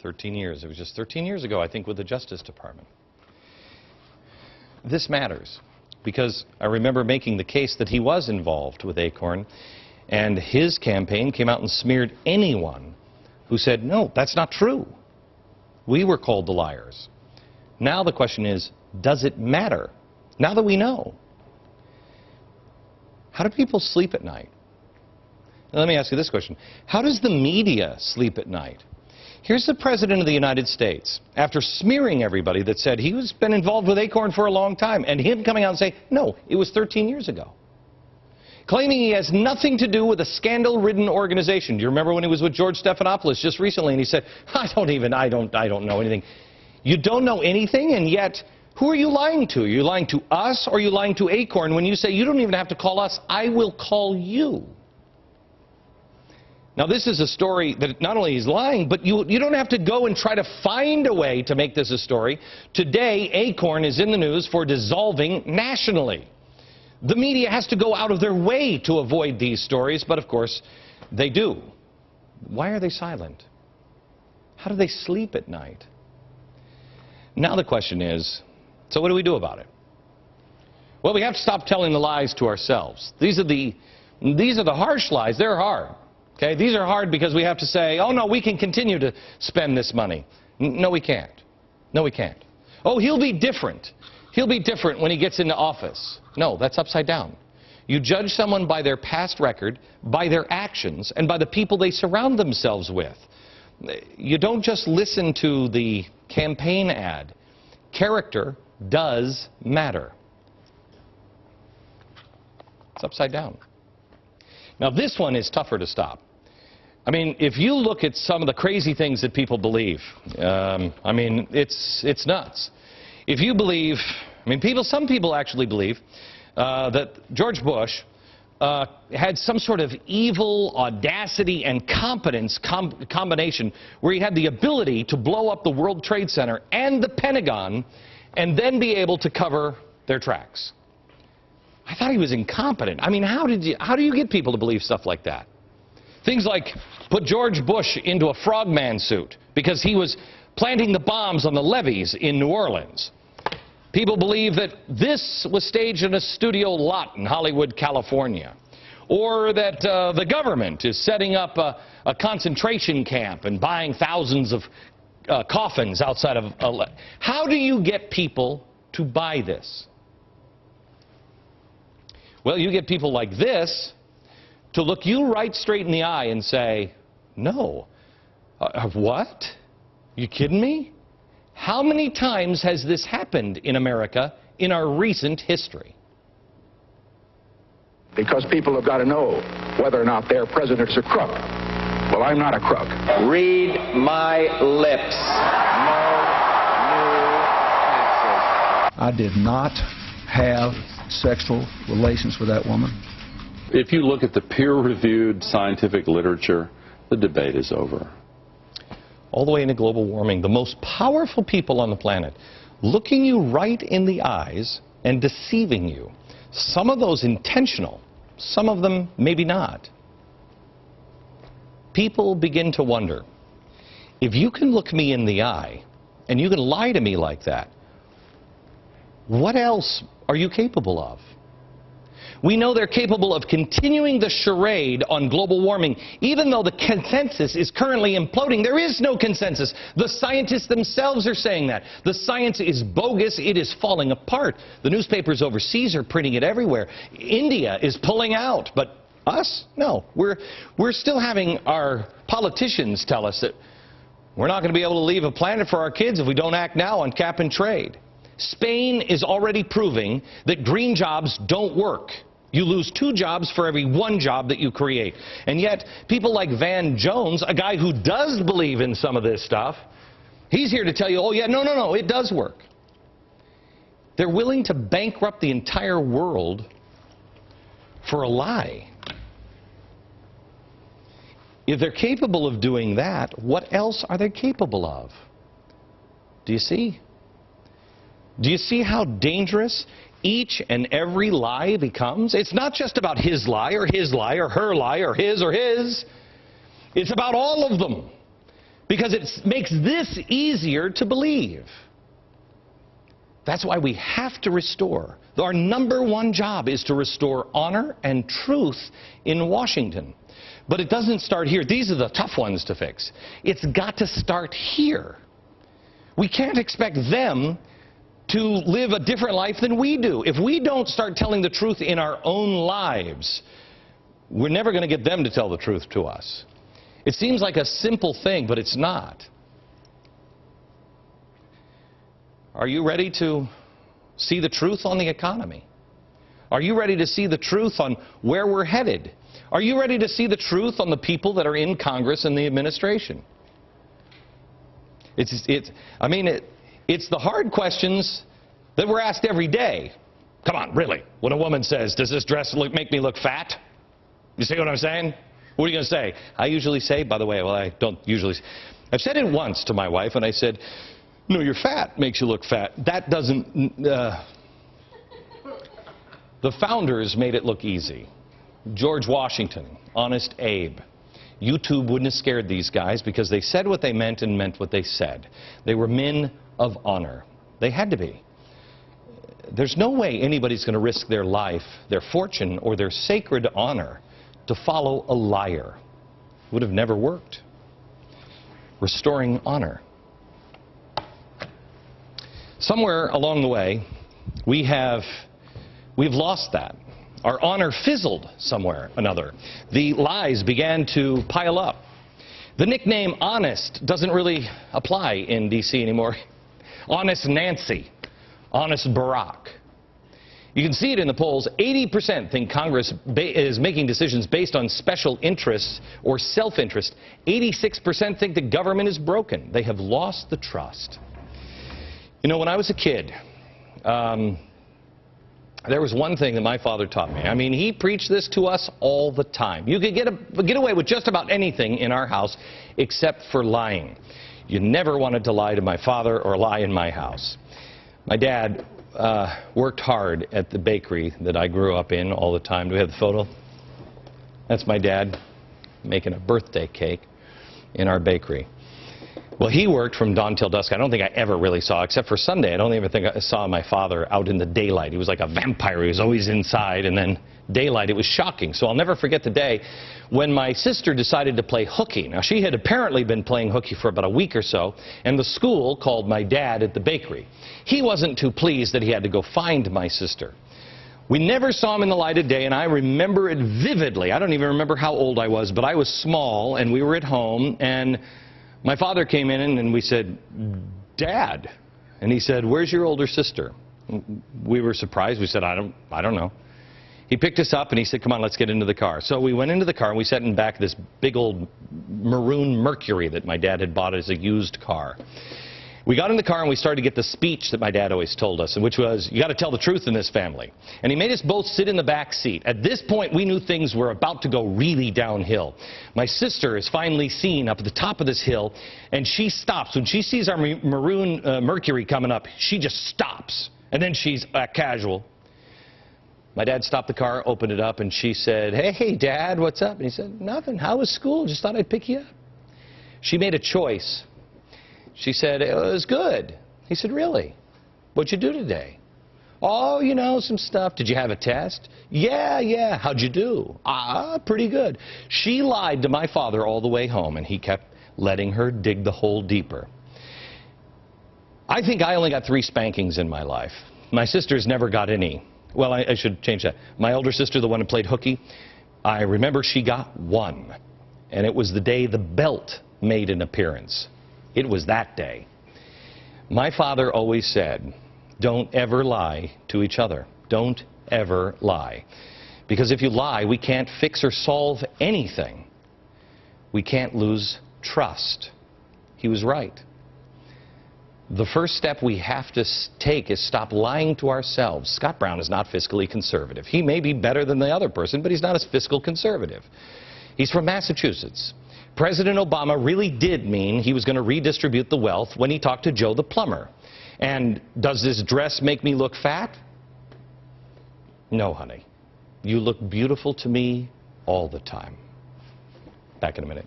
13 years. It was just 13 years ago, I think, with the Justice Department. This matters because I remember making the case that he was involved with Acorn, and his campaign came out and smeared anyone who said, no, that's not true. We were called the liars. Now the question is, does it matter? Now that we know, how do people sleep at night? Now, let me ask you this question. How does the media sleep at night? Here's the President of the United States, after smearing everybody that said he's been involved with Acorn for a long time, and him coming out and saying, no, it was 13 years ago. Claiming he has nothing to do with a scandal-ridden organization. Do you remember when he was with George Stephanopoulos just recently, and he said, I don't know anything. You don't know anything, and yet, who are you lying to? Are you lying to us, or are you lying to Acorn when you say, you don't even have to call us, I will call you? Now, this is a story that not only he's lying, but you don't have to go and try to find a way to make this a story. Today, Acorn is in the news for dissolving nationally. The media has to go out of their way to avoid these stories, but of course, they do. Why are they silent? How do they sleep at night? Now the question is, so what do we do about it? Well, we have to stop telling the lies to ourselves. These are the harsh lies. They're hard. Okay, these are hard because we have to say, oh, no, we can continue to spend this money. No, we can't. No, we can't. Oh, he'll be different. He'll be different when he gets into office. No, that's upside down. You judge someone by their past record, by their actions, and by the people they surround themselves with. You don't just listen to the campaign ad. Character does matter. It's upside down. Now, this one is tougher to stop. I mean, if you look at some of the crazy things that people believe, I mean, it's nuts. If you believe, I mean, some people actually believe that George Bush had some sort of evil audacity and competence combination where he had the ability to blow up the World Trade Center and the Pentagon and then be able to cover their tracks. I thought he was incompetent. I mean, how do you get people to believe stuff like that? Things like put George Bush into a frogman suit because he was planting the bombs on the levees in New Orleans. People believe that this was staged in a studio lot in Hollywood, California. Or that the government is setting up a concentration camp and buying thousands of coffins outside of... How do you get people to buy this? Well, you get people like this to look you right straight in the eye and say, no. What? You kidding me? How many times has this happened in America in our recent history? Because people have got to know whether or not their president's a crook. Well, I'm not a crook. Read my lips. No I did not have sexual relations with that woman. If you look at the peer-reviewed scientific literature, the debate is over. All the way into global warming, the most powerful people on the planet, looking you right in the eyes and deceiving you. Some of those intentional, some of them maybe not. People begin to wonder, if you can look me in the eye and you can lie to me like that, what else are you capable of? We know they're capable of continuing the charade on global warming, even though the consensus is currently imploding. There is no consensus. The scientists themselves are saying that. The science is bogus. It is falling apart. The newspapers overseas are printing it everywhere. India is pulling out, but us? No. We're still having our politicians tell us that we're not going to be able to leave a planet for our kids if we don't act now on cap and trade. Spain is already proving that green jobs don't work. You lose 2 jobs for every 1 job that you create. And yet, people like Van Jones, a guy who does believe in some of this stuff, he's here to tell you, oh yeah, no, it does work. They're willing to bankrupt the entire world for a lie. If they're capable of doing that, what else are they capable of? Do you see? Do you see how dangerous each and every lie becomes? It's not just about his lie or her lie or his or his. It's about all of them. because it makes this easier to believe. That's why we have to restore. Our number one job is to restore honor and truth in Washington. But it doesn't start here. These are the tough ones to fix. It's got to start here. We can't expect them to live a different life than we do. If we don't start telling the truth in our own lives, we're never going to get them to tell the truth to us. It seems like a simple thing, but it's not. Are you ready to see the truth on the economy? Are you ready to see the truth on where we're headed? Are you ready to see the truth on the people that are in Congress and the administration? It's the hard questions that we're asked every day. Come on, really? When a woman says, does this dress make me look fat? You see what I'm saying? What are you going to say? I usually say, by the way, well, I don't usually. I've said it once to my wife, and I said, no, you're fat makes you look fat. That doesn't. The founders made it look easy. George Washington, Honest Abe. YouTube wouldn't have scared these guys because they said what they meant and meant what they said. They were men of honor. They had to be. There's no way anybody's going to risk their life, their fortune, or their sacred honor to follow a liar. It would have never worked. Restoring honor. Somewhere along the way, we've lost that. Our honor fizzled somewhere or another. The lies began to pile up. The nickname Honest doesn't really apply in D.C. anymore. Honest Nancy, Honest Barack. You can see it in the polls. 80% think Congress is making decisions based on special interests or self-interest. 86% think the government is broken. They have lost the trust. You know, when I was a kid, there was one thing that my father taught me. I mean, he preached this to us all the time. You could get away with just about anything in our house except for lying. You never wanted to lie to my father or lie in my house. My dad worked hard at the bakery that I grew up in all the time. Do we have the photo? That's my dad making a birthday cake in our bakery. Well, he worked from dawn till dusk. I don't think I ever really saw, except for Sunday, I don't even think I saw my father out in the daylight. He was like a vampire. He was always inside, and then daylight. It was shocking. So I'll never forget the day when my sister decided to play hooky. Now, she had apparently been playing hooky for about a week or so, and the school called my dad at the bakery. He wasn't too pleased that he had to go find my sister. We never saw him in the light of day, and I remember it vividly. I don't even remember how old I was, but I was small, and we were at home, and my father came in and we said, Dad. And he said, where's your older sister? We were surprised. We said, I don't know. He picked us up and he said, come on, let's get into the car. So we went into the car and we sat in back of this big old maroon Mercury that my dad had bought as a used car. We got in the car and we started to get the speech that my dad always told us, which was, you got to tell the truth in this family. And he made us both sit in the back seat. At this point, we knew things were about to go really downhill. My sister is finally seen up at the top of this hill, and she stops. When she sees our maroon Mercury coming up, she just stops. And then she's casual. My dad stopped the car, opened it up, and she said, hey, Dad, what's up? And he said, nothing. How was school? Just thought I'd pick you up. She made a choice. She said, it was good. He said, really? What'd you do today? Oh, you know, some stuff. Did you have a test? Yeah. How'd you do? Pretty good. She lied to my father all the way home, and he kept letting her dig the hole deeper. I think I only got 3 spankings in my life. My sisters never got any. Well, I should change that. My older sister, the one who played hooky, I remember she got 1. And it was the day the belt made an appearance. It was that day. My father always said, don't ever lie to each other. Don't ever lie. Because if you lie, we can't fix or solve anything. We can't lose trust. He was right. The first step we have to take is stop lying to ourselves. Scott Brown is not fiscally conservative. He may be better than the other person, but he's not as fiscal conservative. He's from Massachusetts. President Obama really did mean he was going to redistribute the wealth when he talked to Joe the plumber. And does this dress make me look fat? No, honey. You look beautiful to me all the time. Back in a minute.